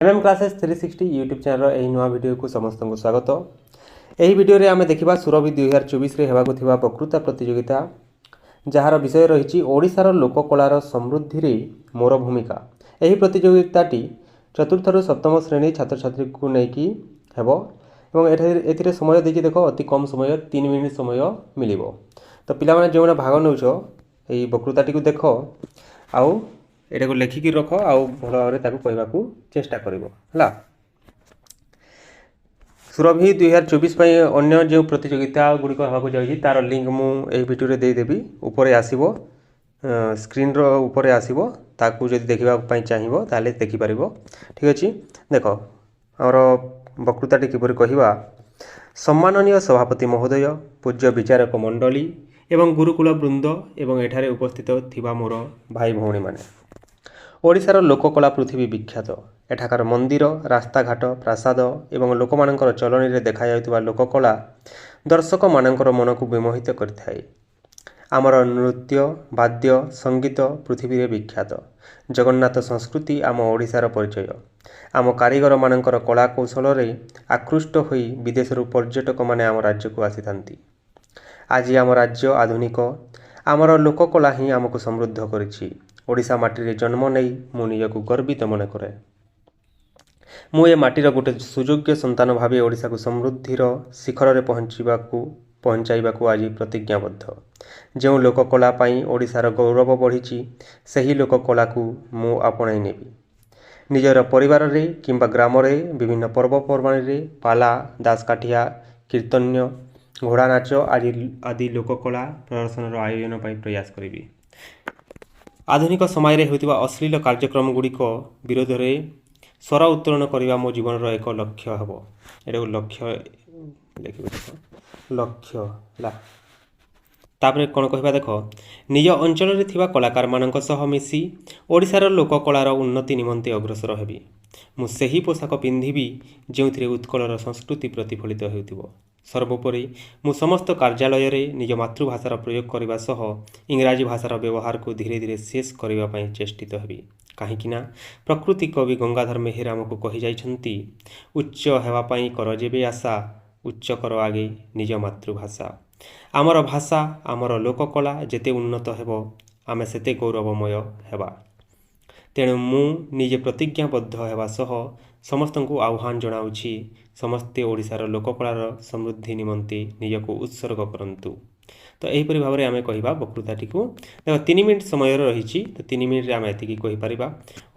MM classes 360 YouTube channel यही नुआ video को समस्त को स्वागत। यही वीडियो रे आमे देखिबा सुरभि 2024 रे हेबाकु थिबा वक्तृता प्रतियोगिता जार विषय रही ओडिशार लोककलार समृद्धि रे मोर भूमिका। यही प्रतियोगिताटी चतुर्थ रु सप्तम श्रेणी छात्र छात्री को नेकी हेबो एवं एथिरे समय देखि देखो अति कम समय 3 मिनिट समय मिलिबो। तो पिला माने जो भाग नउछो एही वक्तृताटी को देखो आउ एटा को लेखिकी रख आउ भल भाव ताकू कहबाकू चेष्टा करिवो हला। सुरभि 2024 पई अन्य जो प्रतियोगिता गुड़िक होगाकू जाउछि तार लिंक मु एही वीडियो रे दे देबी। ऊपर आसीबो स्क्रीन रो ऊपर आसीबो ताकू जदि देखिबा पई चाहिबो ताले देखि परिबो। ठीक अछि, देखो हमर वक्तृताटी किपरि कहिबा। सम्माननीय सभापति महोदय, पूज्य विचारक मंडली एवं गुरुकुल वृंद एवं एठारे उपस्थित थिबा मोर भाई भौणी माने, ओडिशार लोककला पृथ्वी विख्यात। एठाकार मंदिर, रास्ताघाट, प्रासाद एवं लोकमानंकर चलनी रे देखा जाउतिबा लोककला दर्शक मानंकर मन को विमोहित करथाय। आमर नृत्य, वाद्य, संगीत पृथ्वी रे विख्यात। जगन्नाथ संस्कृति आम ओडिशार परिचय। आम कारीगर मानंकर कला कौशल रे आकृष्ट होई विदेशरू पर्यटक माने आम राज्य को आसीथांती। आज आम राज्य आधुनिक, आमर लोककला ही आमको समृद्ध करिछि। ओडिशा माटी रे जन्म नहीं मु निजको गर्वित मन करे। मु ए माटीर गोटे सुयोग्य संतान भावे ओडिशा को समृद्धिर शिखर रे पहुंचाइबाकू आज प्रतिज्ञाबद्ध। जो लोककला पाई ओडिशार गौरव बढ़िछि सही लोककला को मु आपणाई नेबी। निजर परिवार रे किंबा ग्राम रे विभिन्न पर्वपर्वाणी रे पाला, दासकाठिया, कीर्तन्य, घोड़ा नाच आदि लोककला प्रदर्शन आयोजन पाई प्रयास करिबी। आधुनिक समय रे होतिबा अश्लील कार्यक्रम गुड़िक विरोध रे स्वर उत्तोलन करने मो जीवन एक लक्ष्य हेब। एटा लक्ष्य लक्ष्य ला तापरे कौन कहबा देख, निज अंचल रे थिबा कलाकार मानक सह मिसी ओडिशार लोककलार उन्नति निमंते अग्रसर हेबी। मु सही पोशाक पिंधिबी जेउथिरे उत्कलर संस्कृति प्रतिफलित हेउतिबो। सर्वोपरि मु समस्त कार्यालय रे निज मातृभाषार प्रयोग करने सह इंग्राजी भाषार व्यवहार को धीरे धीरे शेष करने चेष्टित हेबी। कहीं प्रकृति कवि गंगाधर मेहेर आमको कही जाइछंती, उच्च हेवापाई कर जेबे आशा, उच्च कर आगे निज मातृभाषा। आमर भाषा आमर लोककला जेते उन्नत हेबो आमे सेते गौरवमय हेबा। तेणु मु निजे प्रतिज्ञाबद्ध हेबा सह समस्त को आह्वान जनाउछि, समस्ते ओडिशार लोककलार समृद्धि निमंते निजको उत्सर्ग करंतु। तो यहीपरि भाव में आम कहवा वक्तृताटी को देख 3 मिनिट समय रही। तो 3 मिनिट आम एति कहीपर।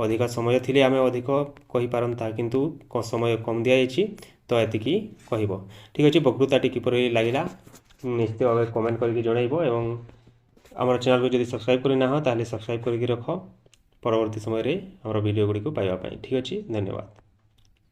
अधिक समय थिले आम अधिक कहींता किंतु समय कम दिखाई तो एति कह। ठीक अच्छे, वक्तृताटी किपर लगे निश्चित भाव कमेंट करके जनइब एवं आम चैनल को जब सब्सक्राइब करना ताले सब्सक्राइब करके रख परवर्ती समय रे हमर वीडियो गुड़ी को पाइबा। ठीक अच्छे, धन्यवाद।